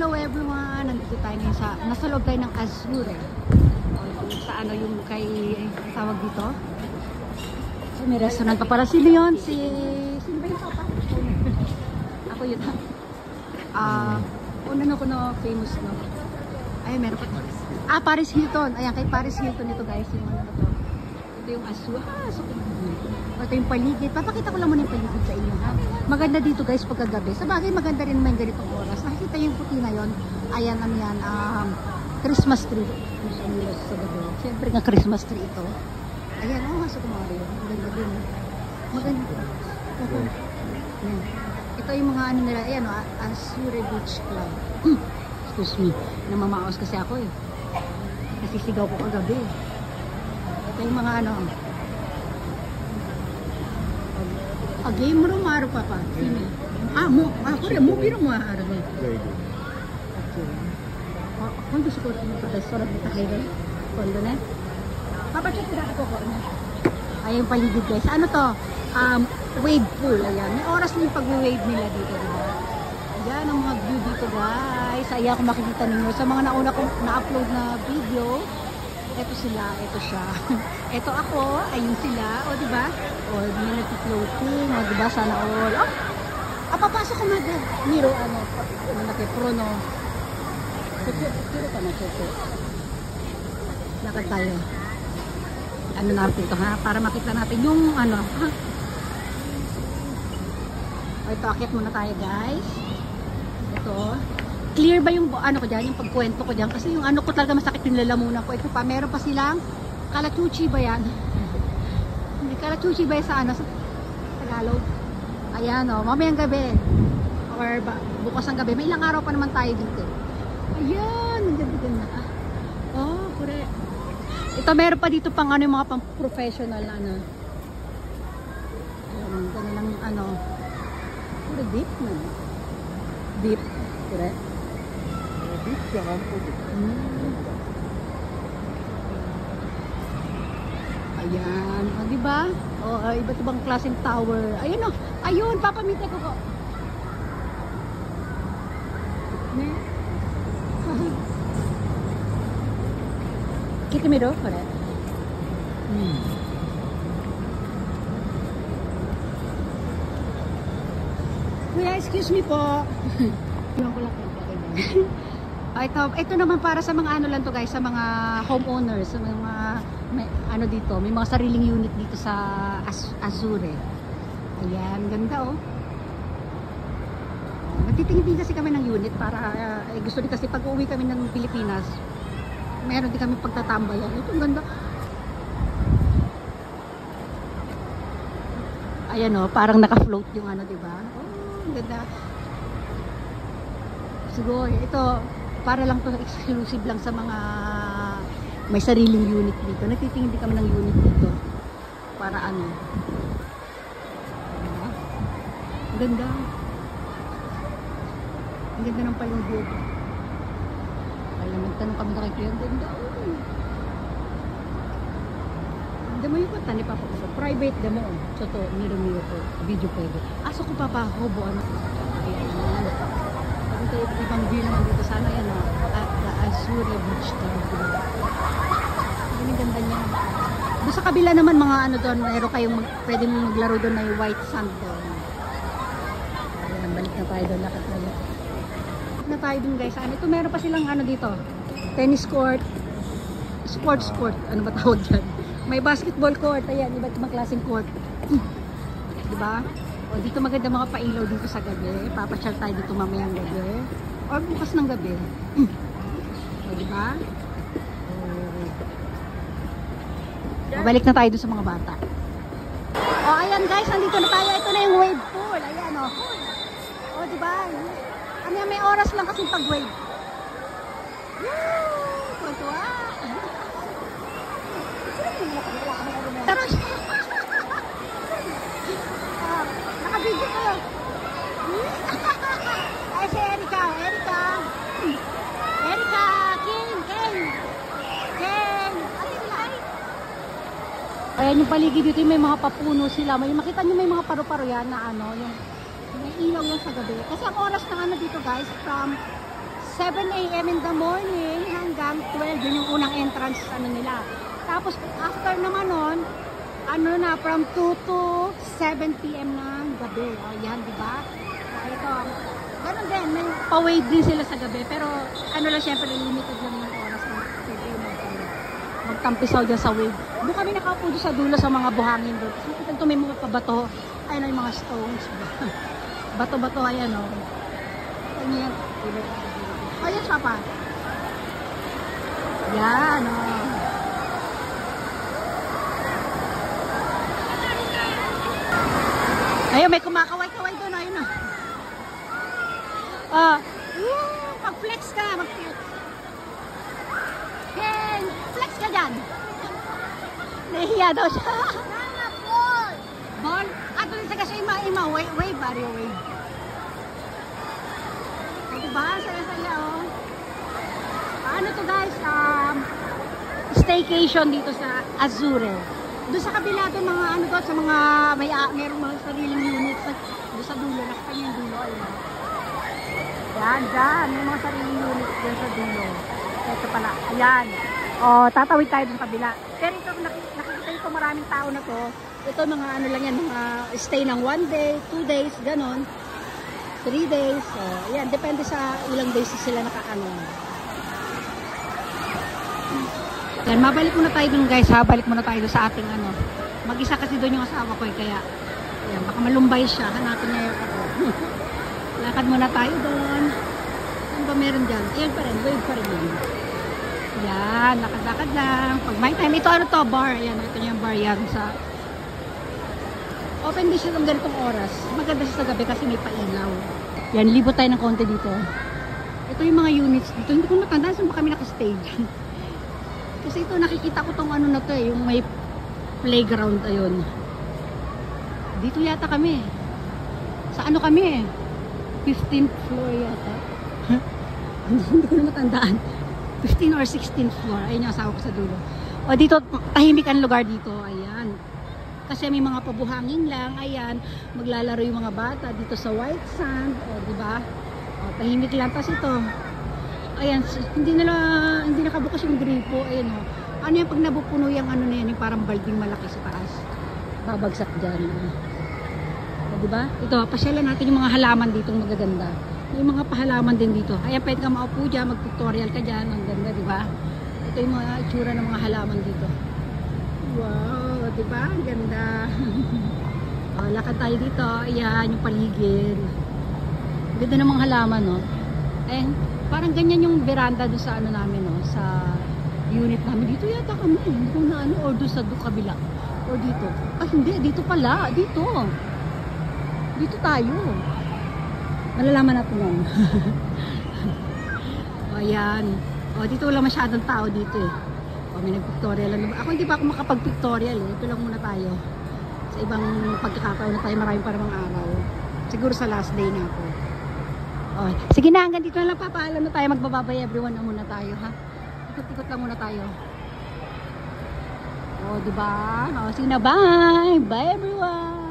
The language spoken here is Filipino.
Hello everyone! Nandito tayo ngayon sa, nasa loob tayo ng Azure. Sa ano yung kay, tawag dito? May restaurant pa para. Sino yun? Sino ba yung papa? Ako yun. Una ko na famous no. Ay, meron pa. Paris Hilton. Ayan, kay Paris Hilton ito guys. Yung ano to. Ito yung Azure. So, ito yung paligid. Papakita ko lang muna yung paligid sa inyo ha. Maganda dito guys pagkagabi. Sa bagay maganda rin naman ganitong oras. Nakikita yung puti na yun. Ayan, ano yan. Christmas tree. Sa gabi. Siyempre nga Christmas tree ito. Ayan, sa kumari yun. Maganda din. Maganda. Ayan. Ito yung mga ano nila. Ayan, Azure Beach Club. Excuse me. Namamaos kasi ako eh. Nasisigaw ko kagabi. Ito yung mga ano. Game room araw papa. Sini. Mo biro mo araw ni. Okay. Ako gusto ko ng restaurant dito kayo. Kondo na. Papa check tira ko ko. Ayun paligid guys. Ano to? Wave pool. Ayan. May oras din pag-wave nila dito, diba? Ayan ang mga view dito guys. Ayan kung makikita ninyo sa mga nauna kong na-upload na video. Ito sila, ito siya. Ito ako, ayun sila, o diba? O, di na nag-floating, o diba? Sana all. Papasok ko na Miro, ano laki, Prono. Pero ka na, Choco. Lakad tayo. Ano natin ito, ha? Para makita natin yung, ano, ha? O, ito, akit muna tayo, guys. Ito, clear ba yung ano ko dyan, yung pagkwento ko dyan? Kasi yung ano ko talaga masakit yung lalamunan ko. Ito pa, meron pa silang kalachuchi ba yan? Hindi, kalachuchi ba yan sa ano? Sa Tagalog? Ayan o, mamayang gabi. Or bukas ang gabi. May ilang araw pa naman tayo dito. Ayan, ang ganda-ganda. Correct. Ito, meron pa dito pang ano, yung mga pang professional na ano. Ayan, ganun lang ano. Puro deep na. Deep. Correct. Ayan, di ba? Iba't ibang klaseng tower. Ayun ayun, papamita ko ko. Kita mo do, correct? Kuya, excuse me po. Iwan ko lang ito naman para sa mga ano lang to guys, sa mga homeowners, sa mga ano dito, may mga sariling unit dito sa Azure. Ayan, ganda oh. Nagtitingin din kasi kami ng unit para gusto din kasi pag uwi kami ng Pilipinas, meron din kami pagtatambayan. Ito ganda. Ayan oh, parang naka-float yung ano, di ba? Ganda. Siguro ito para lang to, exclusive lang sa mga may sariling unit dito. Nagtitingin din kami ng unit dito para ano. Ang ganda. Ang ganda ng paligid. Kaya nagtanong kami na kay Kuya, ang ganda. Demo yung kata ni Papa ko. Private demo. So to, miro ko. Video pwede. Aso ko Papa, hobo ano. Ayan. Ito ibang view naman dito sana yan at the Azure Beach Club. Ang ganda niya. Doon sa kabila naman mga ano doon, meron kayong pwede mong maglaro doon na yung white sand doon. Ayan, balik na tayo doon, lakad tayo. Balik na tayo doon guys. Ito meron pa silang ano dito, tennis court, sports court, ano ba tawag dyan? May basketball court, ayan, iba't ibang klaseng court. Diba? O, dito maganda mga pailaw dito sa gabi. Papasyal tayo dito mamayang gabi. Or bukas ng gabi. O, diba? O, balik na tayo dun sa mga bata. O, ayan guys, nandito na tayo. Ito na yung wave pool. Ayan o. O, diba? Ano yan, may oras lang kasi pag-wave. Woo! Tuwa-tuwa. Tapos, nakabidyo kayo. Ay, si Erika. King. Ayan yung paligid dito, may mga papuno sila. May makita nyo may mga paru-paro yan na ano, yung may ilaw yan sa gabi. Kasi ang oras ng ano dito guys, from 7 a.m. in the morning hanggang 12, yun yung unang entrance ano nila. Tapos after naman nun, ano na, from 2 to 7 p.m. ng gabi. O yan, di ba? Ito, ganun din, may pa-wave din sila sa gabi. Pero ano lang, syempre limited lang yung oras na magtampisaw dyan sa wave. Doon kami nakaupo doon sa dulo sa mga buhangin doon. Kasi ito may mga pabato. Ayun yung mga stones. Bato-bato, ayan o. Ayan. Ayan siya pa. Yan o. Ayun, may kumakaway-kaway doon. Ayun na. Mag-flex ka. Mag-flex. Hey, flex ka dyan. Nahihiya daw siya. Ball? Doon sa kasi ima-ima. Wave, Mario, wave. Diba? Saya-saya, oh. Ano to guys? Staycation dito sa Azure. Doon sa kabila doon mga ano doon sa mga mayroong mga sariling units doon sa dulo, nakita niyo yung dulo, ayun. Yan, dyan, may mga sariling units dyan sa dulo. Ito pala, ayan. Tatawid tayo doon sa kabila. Pero ito, nakikita ito maraming tao na to. Ito mga ano lang yan, mga stay ng 1 day, 2 days, ganon. 3 days. Ayan, depende sa ilang days sila nakakano. Yan, mabalik muna tayo dun guys ha, balik muna tayo sa ating ano. Mag-isa kasi doon yung asawa ko kaya yan, baka malumbay siya, hanapin niya yung ako. Lakad muna tayo doon. Ano ba meron dyan? Ayan pa rin, wave pa rin yun. Yan, lakad-lakad lang. Pag may time, ito ano to, bar. Ayan, ito yung bar yan sa open din siya ng ganitong oras. Maganda siya sa gabi kasi may pailaw. Yan, libot tayo ng konti dito. Ito yung mga units dito. Hindi ko matandaan saan ba kami nakastage. Kasi ito, nakikita ko tong ano na to eh, yung may playground, ayun. Dito yata kami. Sa ano kami eh? 15th floor yata. Hindi ko na matandaan. 15 or 16th floor. Ayun yung asawa ko sa dulo. O dito, tahimik ang lugar dito. Ayan. Kasi may mga pabuhangin lang. Ayan. Maglalaro yung mga bata dito sa white sand. O, diba? O, tahimik lang. Tapos ito, ayan, hindi nakabukas yung gripo. Ayan o. Ano yung pag nabupuno yung ano na yan, yung parang balding malaki sa taas. Babagsak dyan. O, diba? Ito, pasyalan natin yung mga halaman dito magaganda. May mga pahalaman din dito. Ayan, pwede ka maupo dyan, mag-tutorial ka dyan. Ang ganda, diba? Ito yung mga itsura ng mga halaman dito. Wow, diba? Ang ganda. O, lakad tayo dito. Ayan, yung paligid. Ganda ng mga halaman, no? Ayan. Parang ganyan yung veranda doon sa ano namin, no, sa unit namin. Dito yata kami, hindi ko na ano, or doon sa kabila. Or dito. Hindi, dito pala. Dito. Dito tayo. Malalaman natin yan. O, ayan. O, dito wala masyadong tao dito eh. O, may nag-pictorial. Ako hindi pa ako makapag-pictorial eh. Ito lang muna tayo. Sa ibang pagkakataon na tayo, maraming paramang araw. Siguro sa last day na ako. Okay. Sige na, hanggang dito na lang, papaalam na tayo, magbababay everyone na muna tayo, ha? Ikot-ikot lang muna tayo. O, diba? O, sige na, bye! Bye everyone!